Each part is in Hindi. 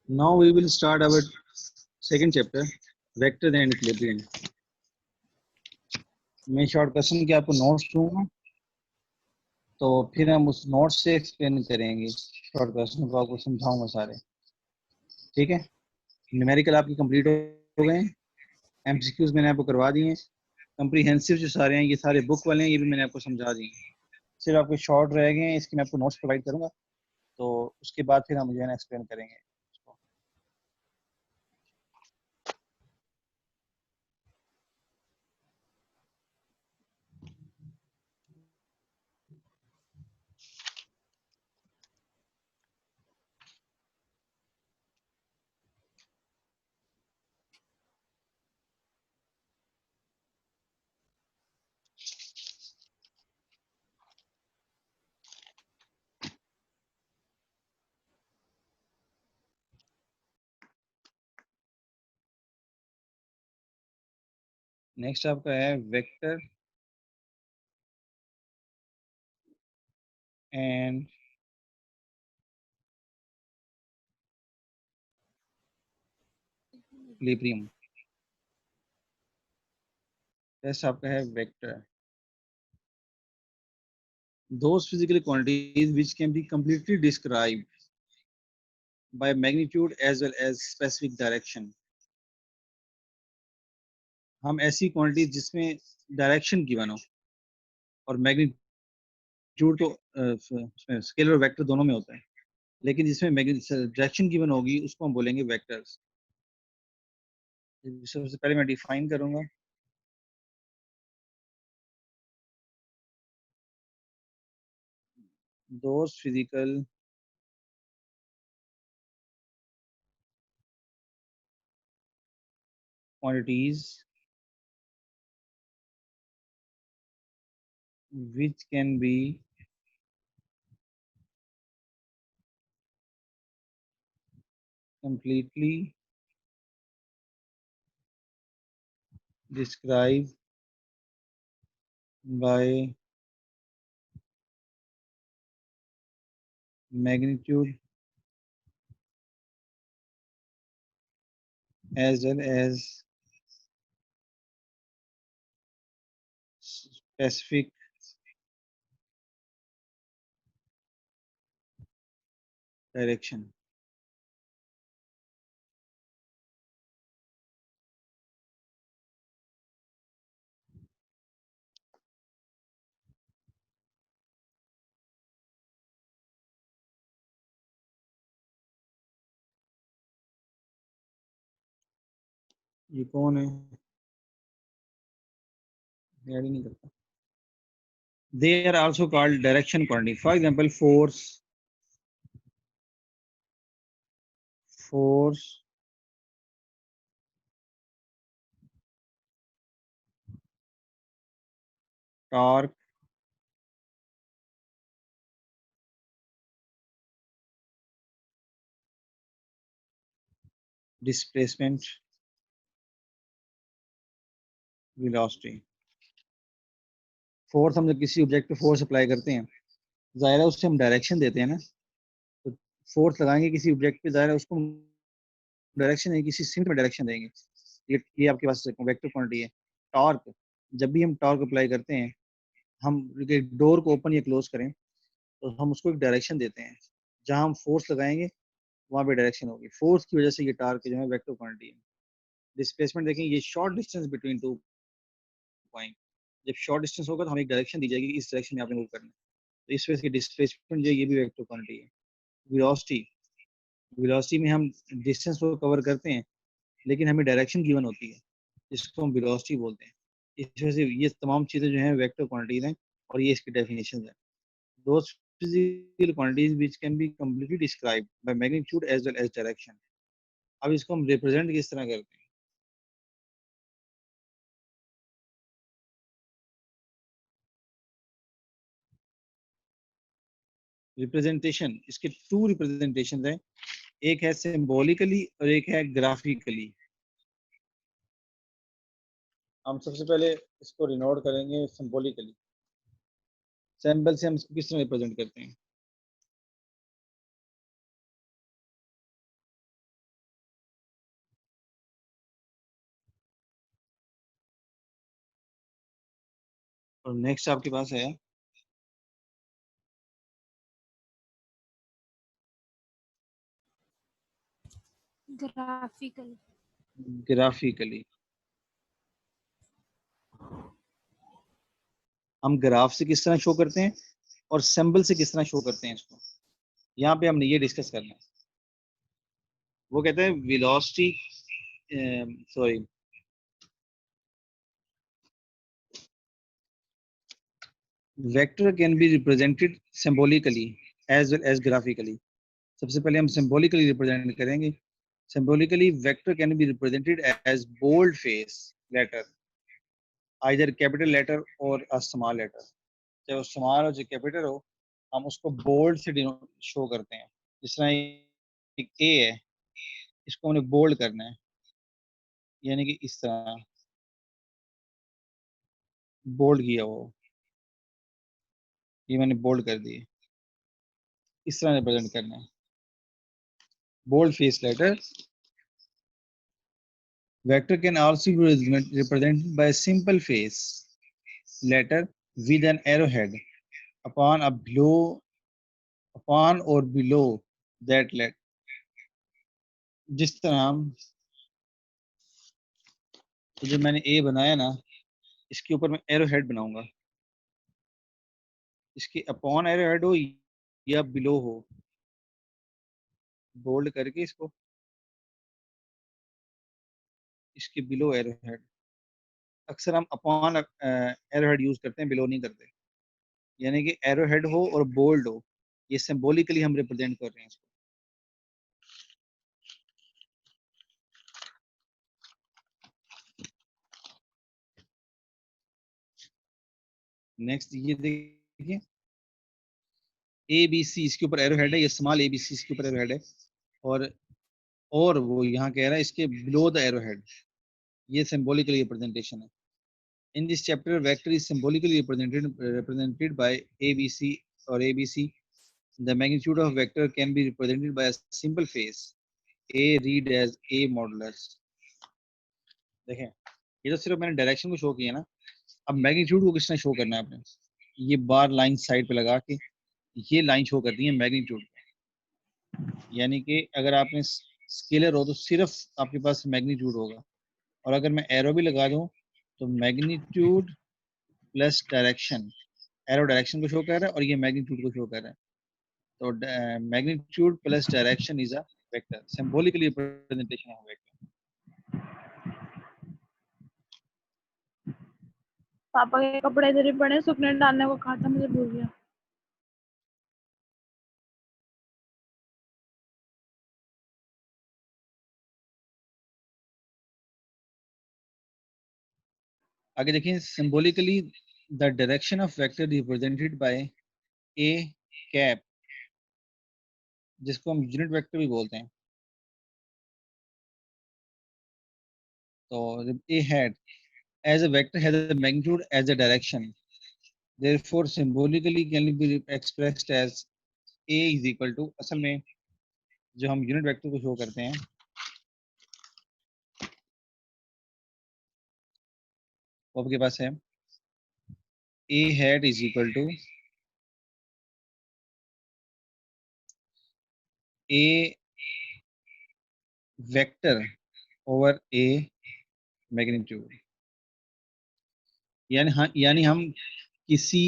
Now we will start our second chapter, vector and equilibrium. मैं शॉर्ट क्वेश्चन के आपको नोट्स दूंगा, तो फिर हम उस नोट्स से एक्सप्लेन करेंगे। शॉर्ट क्वेश्चन को आपको समझाऊंगा सारे, ठीक है। न्यूमेरिकल आपकी कंप्लीट हो गए हैं, एमसीक्यूज मैंने आपको करवा दिए हैं, कंप्रीहेंसिव जो सारे हैं ये सारे बुक वाले हैं, ये भी मैंने आपको समझा दिए हैं। सिर्फ आपके शॉर्ट रह गए हैं, इसके मैं आपको नोट्स प्रोवाइड करूंगा, तो उसके बाद फिर हम जो है ना एक्सप्लेन करेंगे। नेक्स्ट आपका है वेक्टर एंड इक्विलिब्रियम। नेक्स्ट आपका है vector, those physical quantities which can be completely described by magnitude as well as specific direction। हम ऐसी क्वांटिटीज जिसमें डायरेक्शन गिवन हो और मैग्नीट्यूड तो स्केलर और वेक्टर दोनों में होता है, लेकिन जिसमें डायरेक्शन गिवन होगी उसको हम बोलेंगे वेक्टर्स। सबसे पहले मैं डिफाइन करूंगा। those physical quantities which can be completely described by magnitude as well as specific direction। ये कौन है, ऐड ही नहीं करता। They are also called direction quantity. For example, force, torque, displacement, velocity। Force हम जब किसी ऑब्जेक्ट पे फोर्स अप्लाई करते हैं, जाहिर है उससे हम डायरेक्शन देते हैं ना, तो फोर्स लगाएंगे किसी ऑब्जेक्ट पे, जाहिर है उसको डायरेक्शन है, किसी सिंक में डायरेक्शन देंगे। ये आपके पास वेक्टर क्वांटिटी है। टॉर्क, जब भी हम टॉर्क अप्लाई करते हैं, हम डोर को ओपन या क्लोज करें तो हम उसको एक डायरेक्शन देते हैं, जहां हम फोर्स लगाएंगे वहां पे डायरेक्शन होगी। फोर्स की वजह से ये टॉर्क जो है वेक्टर क्वांटिटी है। डिस्प्लेसमेंट देखें, ये short distance between two point. जब शॉर्ट डिस्टेंस होगा तो हमें एक डायरेक्शन दी जाएगी कि इस डायरेक्शन में आपने मूव करना है, तो इस वजह से डिस्प्लेसमेंट जो है ये भी वेक्टर क्वांटिटी है। वेलोसिटी, वेलोसिटी में हम डिस्टेंस को कवर करते हैं, लेकिन हमें डायरेक्शन गिवन होती है, जिसको हम वेलोसिटी बोलते हैं। इस वजह से ये तमाम चीज़ें जो हैं वेक्टर क्वांटिटीज हैं, और ये इसकी डेफिनेशन है। Those physical quantities which can be completely described by magnitude as well as direction। अब इसको हम रिप्रेजेंट किस तरह करते हैं? रिप्रेजेंटेशन, इसके टू रिप्रेजेंटेशन हैं, एक है सिंबॉलिकली और एक है ग्राफिकली। हम सबसे पहले इसको डिनोट करेंगे सिंबॉलिकली। सिंबल से हम इसको किस तरह रिप्रेजेंट करते हैं? और नेक्स्ट आपके पास है ग्राफिकली। ग्राफिकली। हम ग्राफ से किस तरह शो करते हैं और सिंबल से किस तरह शो करते हैं इसको, यहाँ पे हमने ये डिस्कस करना है। वो कहते हैं velocity, sorry, vector can be represented symbolically as well as graphically. सबसे पहले हम सिंबॉलिकली रिप्रेजेंट करेंगे। Symbolically vector can be represented as bold face letter, either capital letter और अ स्मॉल लेटर। चाहे वो स्मॉल हो चाहे कैपिटल हो, हम उसको बोल्ड से शो करते हैं। जिस तरह एक ए है, इसको हमने बोल्ड करना है, यानी कि इस तरह बोल्ड किया वो, ये मैंने बोल्ड कर दिए, इस तरह रिप्रेजेंट करना है। Bold face letter vector can also be represented by a simple face letter with an arrowhead upon a below upon or below that letter। जिस तरह हम, तो जो मैंने ए बनाया ना, इसके ऊपर मैं एरोहेड बनाऊंगा। इसके अपॉन एरोहेड हो या बिलो हो, बोल्ड करके इसको, इसके बिलो एरोहेड। अक्सर हम अपॉन एरोहेड यूज करते हैं, बिलो नहीं करते। यानी कि एरोहेड हो और बोल्ड हो, ये सिंबॉलिकली हम रिप्रेजेंट कर रहे हैं इसको। नेक्स्ट ये देखिए, ए बी सी इसके ऊपर एरो हेड है, ये स्मॉल ए बी सी इसके ऊपर एरो हेड है, और वो यहाँ कह रहा है इसके बिलो द एरो हेड। ये सिंबॉलिकली रिप्रेजेंटेशन है। In this chapter vector is symbolically represented by A B C और A B C. The magnitude of vector can be represented by a simple face A read as a modulus. देखें, ये तो सिर्फ मैंने डायरेक्शन को शो किया ना, अब मैग्नीट्यूड को किसने शो करना है आपने। ये बार लाइन साइड पे लगा के ये लाइन शो करती है मैग्नीट्यूड। यानी कि अगर आपने स्केलर हो तो सिर्फ आपके पास मैग्नीट्यूड होगा, और अगर मैं एरो भी लगा दूं तो magnitude plus direction, arrow direction को शो कर रहा है और ये मैग्नीट्यूड को शो कर रहा है। तो magnitude plus direction is a vector, symbolically representation of vector. पापा के कपड़े इधर ही पड़े, सूखने डालने को कहा था, मुझे भूल गया। आगे देखिए, symbolically the direction of vector represented by A cap, जिसको हम यूनिट वेक्टर भी बोलते हैं। तो A had as a vector has a magnitude as a direction, therefore symbolically can be expressed as a is equal to, असल में जो हम यूनिट वेक्टर को शो करते हैं, वो आपके पास है a hat is equal to a vector over a magnitude. यानी हम किसी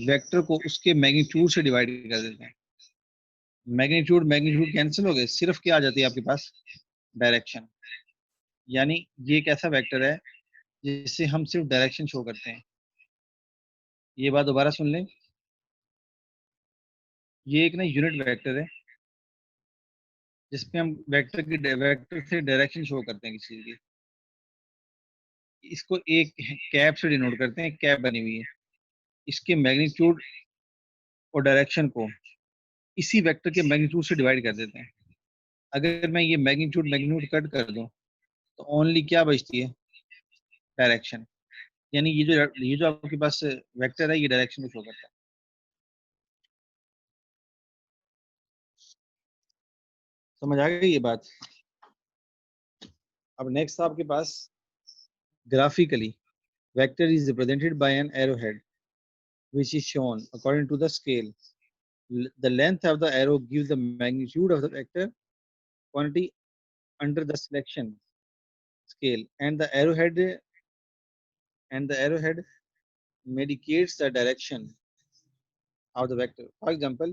वेक्टर को उसके मैग्नीट्यूड से डिवाइड कर देते हैं। मैग्नीट्यूड मैग्नीट्यूड कैंसिल हो गए, सिर्फ क्या आ जाती है आपके पास, डायरेक्शन। यानी ये एक ऐसा वेक्टर है जिससे हम सिर्फ डायरेक्शन शो करते हैं। ये बात दोबारा सुन लें, ये एक ना यूनिट वेक्टर है जिसपे हम वेक्टर से डायरेक्शन शो करते हैं किसी चीज की। इसको एक कैप से डिनोट करते हैं, कैप बनी हुई है। इसके मैग्नीट्यूड और डायरेक्शन को इसी वेक्टर के मैग्नीट्यूड से डिवाइड कर देते हैं। अगर मैं ये मैग्नीट्यूड मैग्नीट्यूड कट कर दूं तो ओनली क्या बचती है, डायरेक्शन। यानी ये जो आपके पास वेक्टर है, ये डायरेक्शन को शो करता है। समझ आ गई ये बात। अब नेक्स्ट आपके पास graphically vector is represented by an arrow head. which is shown according to the scale. The length of the arrow gives the magnitude of the vector quantity under the selection scale, and the arrowhead indicates the direction of the vector. For example,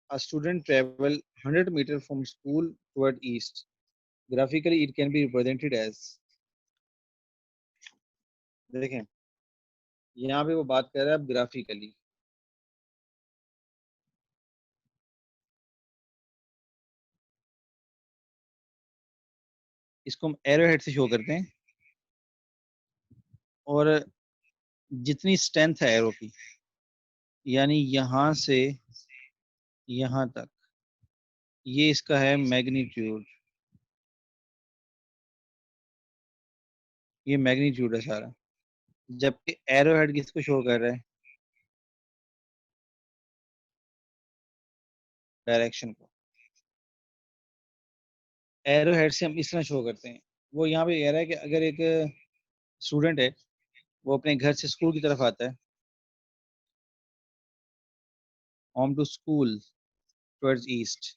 a student travel 100 meters from school toward east. Graphically, it can be represented as, देखें यहाँ पे वो बात कर रहा है अब ग्राफिकली, इसको हम एरो हेड से शो करते हैं, और जितनी स्ट्रेंथ है एरो की, यानी यहाँ से यहाँ तक, ये इसका है मैग्नीट्यूड, ये मैग्नीट्यूड है सारा, जबकि एरो हेड किसको शो कर रहा है, डायरेक्शन को। एरो हेड से हम इस तरह शो करते हैं। वो यहाँ पे कह रहा है कि अगर एक स्टूडेंट है, वो अपने घर से स्कूल की तरफ आता है, home to school towards east,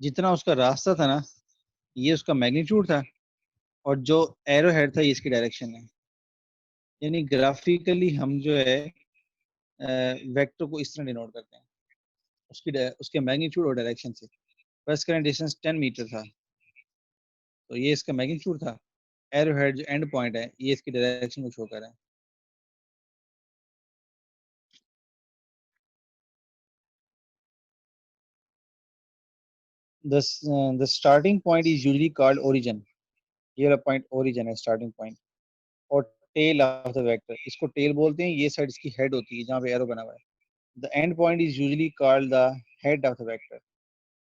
जितना उसका रास्ता था ना, ये उसका मैग्नीट्यूड था, और जो एरो हेड था ये इसकी डायरेक्शन है। यानी ग्राफिकली हम जो है वेक्टर को इस तरह डिनोट करते हैं, उसके मैग्नीट्यूड और डायरेक्शन से। फर्स्ट करंट डिस्टेंस 10 मीटर था, तो ये इसका मैग्नीट्यूड था। एरो हेड जो एंड पॉइंट है, ये इसकी डायरेक्शन को शो कर रहा है। The starting point is usually called origin. ये वाला पॉइंट ओरिजिन है, स्टार्टिंग पॉइंट। और टेल ऑफ द वेक्टर, इसको टेल बोलते हैं, ये साइड इसकी हेड होती है जहाँ पे एरो बना हुआ है। The end point is usually called the head of the vector.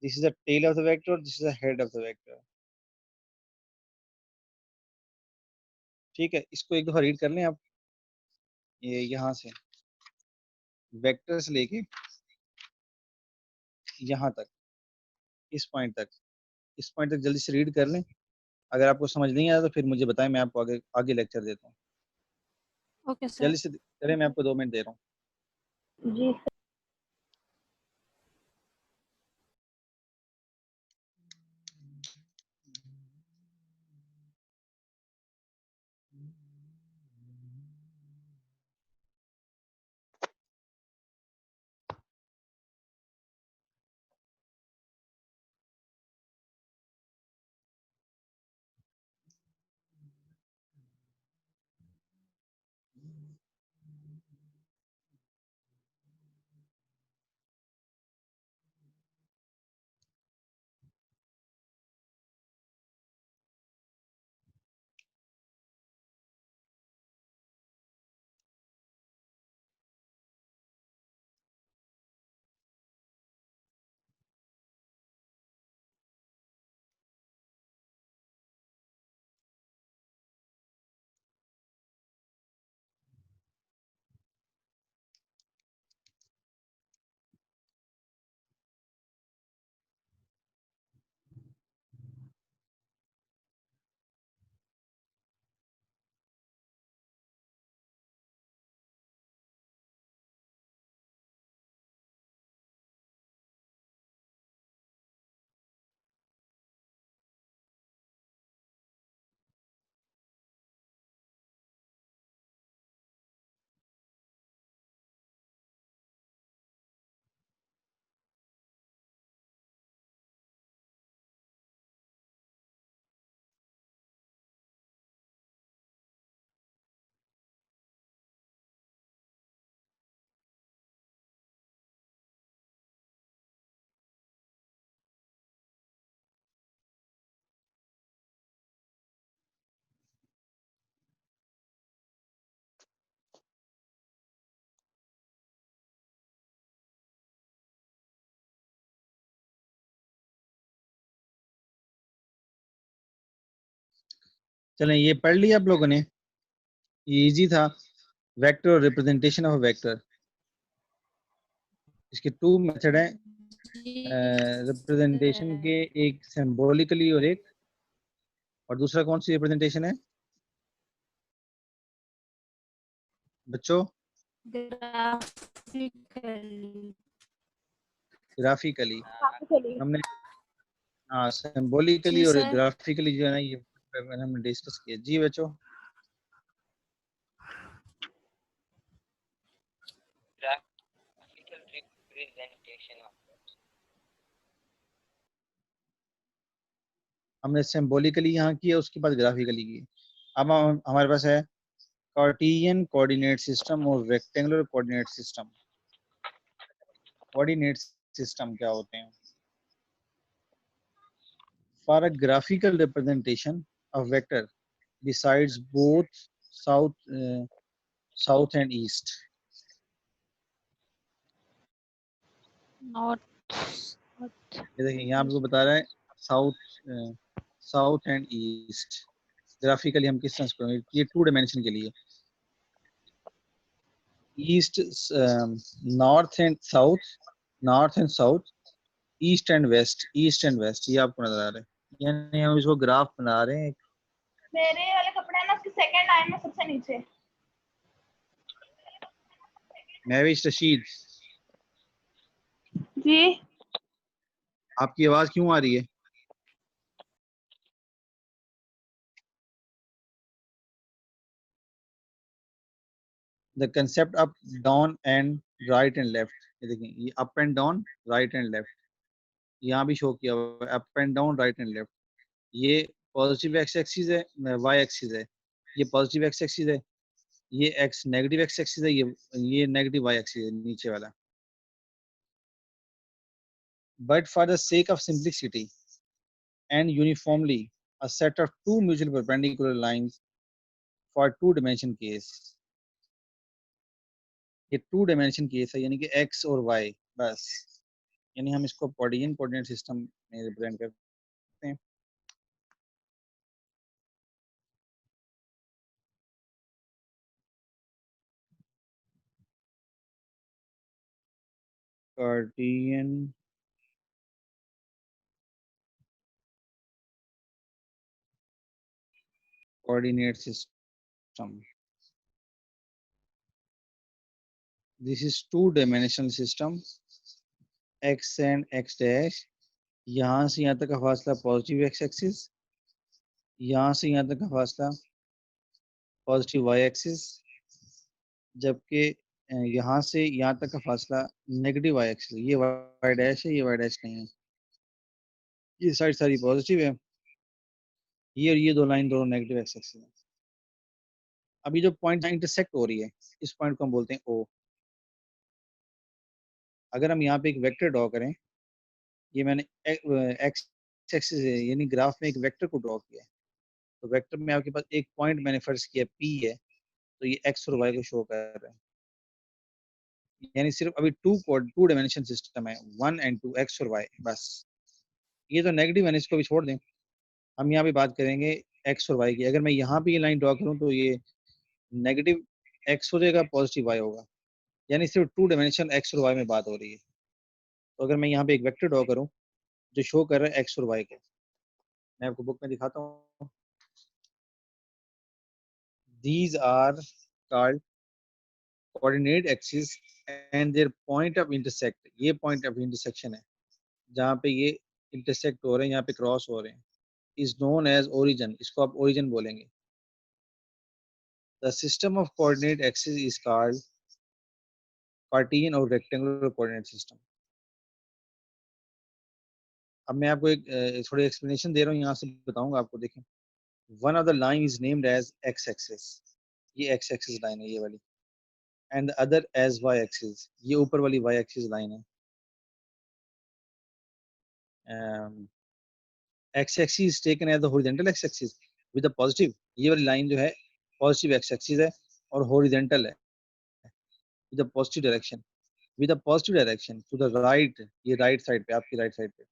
This is the tail of the vector, this is the head of the vector. ठीक है, इसको एक दफा रीड कर लें आप, ये यहाँ से वेक्टर से लेके यहाँ तक, इस पॉइंट तक जल्दी से रीड कर लें। अगर आपको समझ नहीं आया तो फिर मुझे बताएं, मैं आपको आगे आगे लेक्चर देता हूँ। Okay sir. जल्दी से करें, मैं आपको 2 मिनट दे रहा हूँ। जी सर। चलें, ये पढ़ लिया आप लोगों ने, ये इजी था। वेक्टर और रिप्रेजेंटेशन ऑफ वेक्टर, इसके 2 मेथड हैं रिप्रेजेंटेशन के, एक सिंबॉलिकली और दूसरा कौन सी रिप्रेजेंटेशन है बच्चों? ग्राफिकली चलिए हमने, हाँ सिंबॉलिकली जी और सर। ग्राफिकली जो है ना, ये हमने डिस्कस किया। जी बच्चों, graphical representation of हमने सिंबॉलिकली यहाँ किया, उसके बाद ग्राफिकली की। अब हमारे पास है कार्टेशियन कोऑर्डिनेट सिस्टम और rectangular coordinate system. Coordinate system क्या होते हैं? For a graphical representation of vector besides both south south and east। Not ये देखिए यहाँ आपको बता रहा है south south and east. Graphically हम किस तरह से करेंगे? ये 2 डायमेंशन के लिए east, north and south, east and west, ये आपको नजर आ रहा है। यानी हम इसको ग्राफ बना रहे हैं। मेरे वाले कपड़े हैं ना, उसकी सेकंड लाइन में सबसे नीचे। महविश रशीद, जी आपकी आवाज क्यों आ रही है? The concept up down and right and left. ये देखिए, ये up and down, right and left, यहाँ भी शो किया हुआ है, up and down, right and left. ये पॉजिटिव एक्स एक्सिस है, वाई एक्सिस है। ये पॉजिटिव एक्स एक्सिस है, ये एक्स नेगेटिव एक्स एक्सिस है, ये नेगेटिव वाई एक्सिस है नीचे वाला। But for the sake of simplicity and uniformly a set of two mutual perpendicular lines for two dimension case। ये 2 डायमेंशन केस है, यानी कि x और y बस। यानी हम इसको कार्टेशियन कोऑर्डिनेट सिस्टम में रिप्रेजेंट करते हैं। Cartesian coordinate system, this is 2 dimensional system, x and x dash. यहाँ से यहाँ तक का फासला पॉजिटिव एक्स एक्सिस, यहाँ से यहाँ तक का फासला पॉजिटिव वाई एक्सिस, जबकि यहाँ से यहाँ तक का फासला नेगेटिव वाई एक्सिस। ये वाई डैश है, ये वाई डैश नहीं है, ये साइड सारी पॉजिटिव है, ये और ये 2 लाइन दोनों नेगेटिव एक्स एक्सिस है। अभी जो पॉइंट इंटरसेक्ट हो रही है, इस पॉइंट को हम बोलते हैं ओ। अगर हम यहाँ पे एक वेक्टर ड्रॉ करें, ये मैंने एक्स एक्सिस यानी ग्राफ में एक वेक्टर को ड्रॉ किया है, तो वेक्टर में आपके पास एक पॉइंट मैंने फर्ज किया पी है, तो ये एक्स और वाई को शो कर रहा है। यानी सिर्फ अभी टू डायमेंशन सिस्टम है, 1 एंड 2, एक्स और वाई बस। ये तो नेगेटिव है, इसको भी छोड़ दें। हम यहाँ पे बात करेंगे एक्स और वाई की। अगर मैं यहाँ पे ये लाइन ड्रॉ करूँ तो ये नेगेटिव एक्स हो जाएगा, पॉजिटिव वाई होगा। यानी सिर्फ 2 डायमेंशन एक्स और वाई में बात हो रही है। तो अगर मैं यहाँ पे एक वेक्टर ड्रॉ करूँ जो शो कर रहा है एक्स और वाई को, मैं आपको बुक में दिखाता हूँ। These are called coordinate axes and their point of intersect। ये point of intersection है, जहाँ पे ये intersect हो रहे हैं, यहाँ पे क्रॉस हो रहे हैं, is known as origin। इसको आप origin बोलेंगे। The system of coordinate axes is called Cartesian और rectangular coordinate system। अब मैं आपको एक थोड़ी explanation दे रहा हूँ, यहाँ से बताऊंगा आपको। देखें, one of the line is named as x axis। ये x axis line है, ये वाली। and the other as y axis। ये ऊपर वाली y axis line है। x axis is taken as the horizontal x axis with the positive। ये वाली लाइन जो है पॉजिटिव x axis है और horizontal है with the positive direction, to the right। ये right side पे, आपकी right side पे।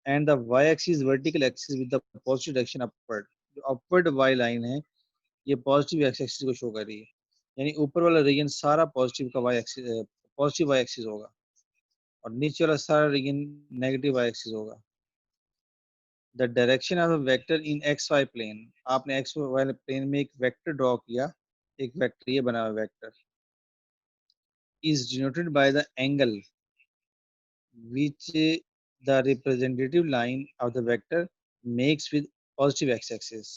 and the y axis vertical axis with the positive direction upward। जो upward y line है, ये पॉजिटिव x axis को शो कर रही है। यानी ऊपर वाला रीजन सारा पॉजिटिव का y axis, positive y axis होगा, और नीचे वाला सारा रीजन नेगेटिव y axis होगा। The direction of a vector in x y plane. आपने एक्स वाई प्लेन में एक वेक्टर ड्रॉ किया, एक वेक्टर ये बना हुआ vector, is denoted by the angle which the representative line of the vector makes with positive x-axis.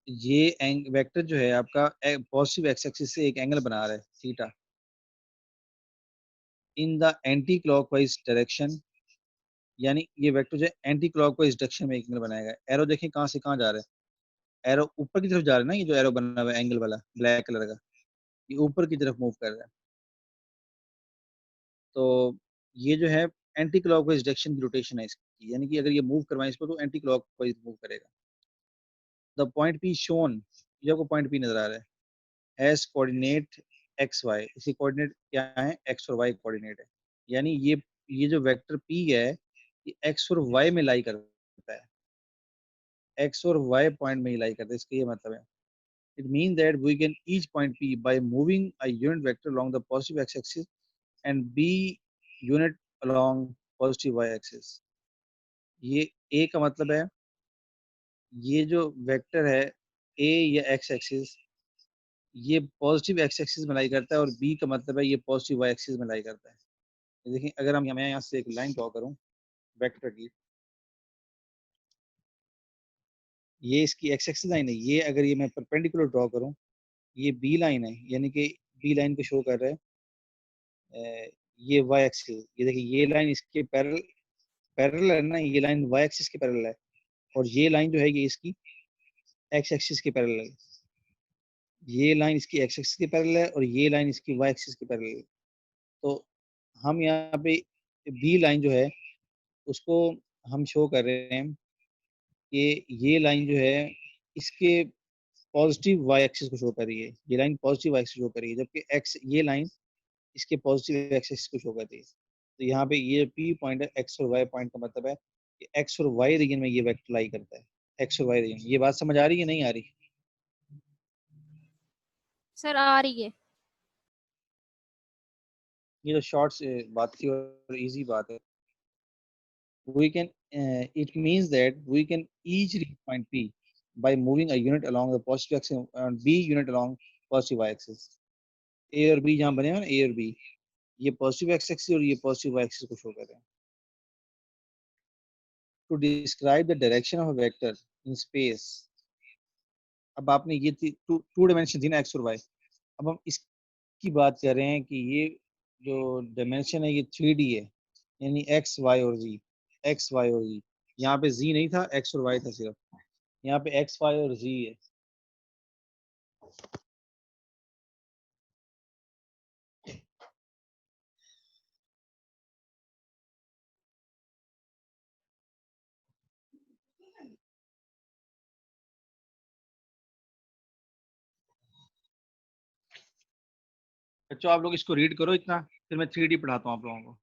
ये वेक्टर जो है आपका पॉजिटिव एक्स एक्सिस से एक एंगल बना रहा है theta in the anti clockwise direction, यानी ये वेक्टर जो है एंटी क्लॉकवाइज डायरेक्शन में एक एंगल बनाएगा। एरो देखें कहाँ से कहाँ जा रहा है, एरो ऊपर की तरफ जा रहा है ना, ये जो एरो बना हुआ है एंगल वाला ब्लैक कलर का, ये ऊपर की तरफ मूव कर रहा है। तो ये जो है एंटी क्लॉकवाइज डायरेक्शन की रोटेशन है इसकी, यानी कि अगर ये मूव करवाएं इसको तो एंटी क्लॉकवाइज मूव करेगा। द पॉइंट पी शोन, ये आपको पॉइंट पी नजर आ रहा है, एज कोऑर्डिनेट एक्स वाई, इसकी कोऑर्डिनेट क्या है, एक्स और वाई कोऑर्डिनेट है। यानी ये जो वेक्टर पी है ये एक्स और वाई में लाई करता है, एक्स और वाई पॉइंट में ही लाई करता है, इसका ये मतलब है। It mean that we can each point p by moving a unit vector along the positive x axis and b unit along positive y axis। ये a का मतलब है ये जो वेक्टर है a या x एक्सिस, ये पॉजिटिव x एक्सिस में लाई करता है, और b का मतलब है ये पॉजिटिव y एक्सिस में लाई करता है। ये देखिए अगर मैं यहाँ से एक लाइन ड्रॉ करूँ वेक्टर की, ये इसकी x एक्सिस लाइन है, ये अगर ये मैं परपेंडिकुलर ड्रॉ करूँ, ये b लाइन है, यानी कि b लाइन को शो कर रहा है ये y एक्सिस। ये देखिए ये लाइन इसके पैरेलल है ना, ये लाइन y एक्सिस के पैरेलल है, और ये लाइन जो है ये इसकी x एक्सिस के पैरेलल है। ये लाइन इसकी x एक्सिस के पैरेलल है और ये लाइन इसकी y एक्सिस के पैरेलल है। तो हम यहाँ पे बी लाइन जो है उसको हम शो कर रहे हैं कि ये लाइन जो है इसके पॉजिटिव वाई एक्सिस को शो कर रही है, ये line positive y axis show कर रही है, जबकि एक्स ये लाइन इसके पॉजिटिव एक्सिस को शो कर रही है। तो यहाँ पे ये पी पॉइंट है, एक्स और वाई पॉइंट का मतलब है कि एक्स और वाई रीजन में ये वेक्टर लाई करता है, एक्स और वाई रीजन। ये बात समझ आ रही है नहीं आ रही? सर आ रही है। ये तो शॉर्ट बात थी और इजी बात है। we can it means that we can each reach point P by moving a unit along the positive axis and B unit along positive y axis। A और B जहाँ बने हैं ना, A और B, ये पॉजिटिव एक्स एक्सिस और ये पॉजिटिव वाई एक्सिस को शो कर रहे हैं। To describe the direction of a vector in space, अब आपने ये टू डायमेंशन थी ना एक्स और वाई, अब हम इसकी बात कर रहे हैं कि ये जो डायमेंशन है ये 3D है, यानी एक्स वाई और जी, एक्स वाई और जी। यहाँ पे जी नहीं था, एक्स और वाई था सिर्फ, यहाँ पे एक्स वाई और जी है। बच्चों आप लोग इसको रीड करो इतना, फिर मैं 3D पढ़ाता हूँ आप लोगों को।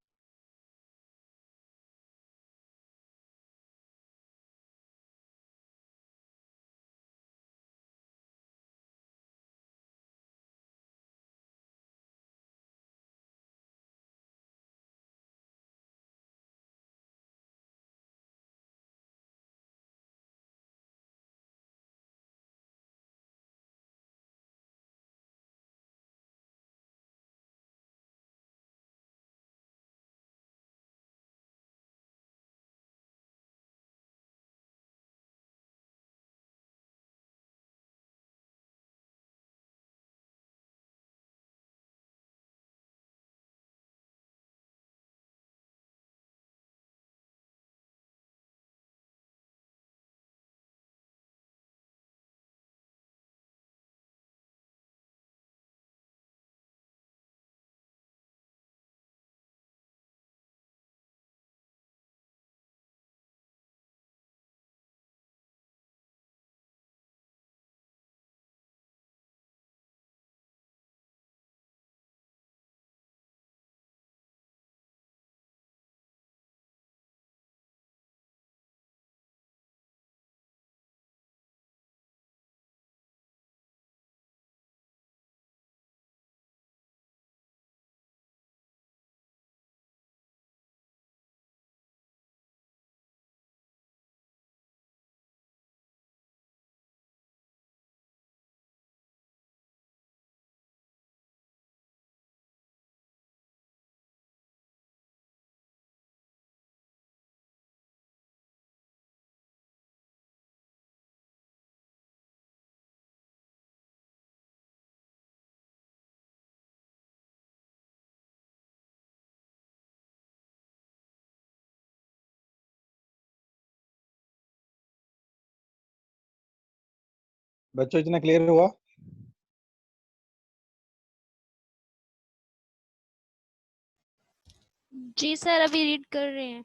बच्चों इतना क्लियर हुआ? जी सर, अभी रीड कर रहे हैं।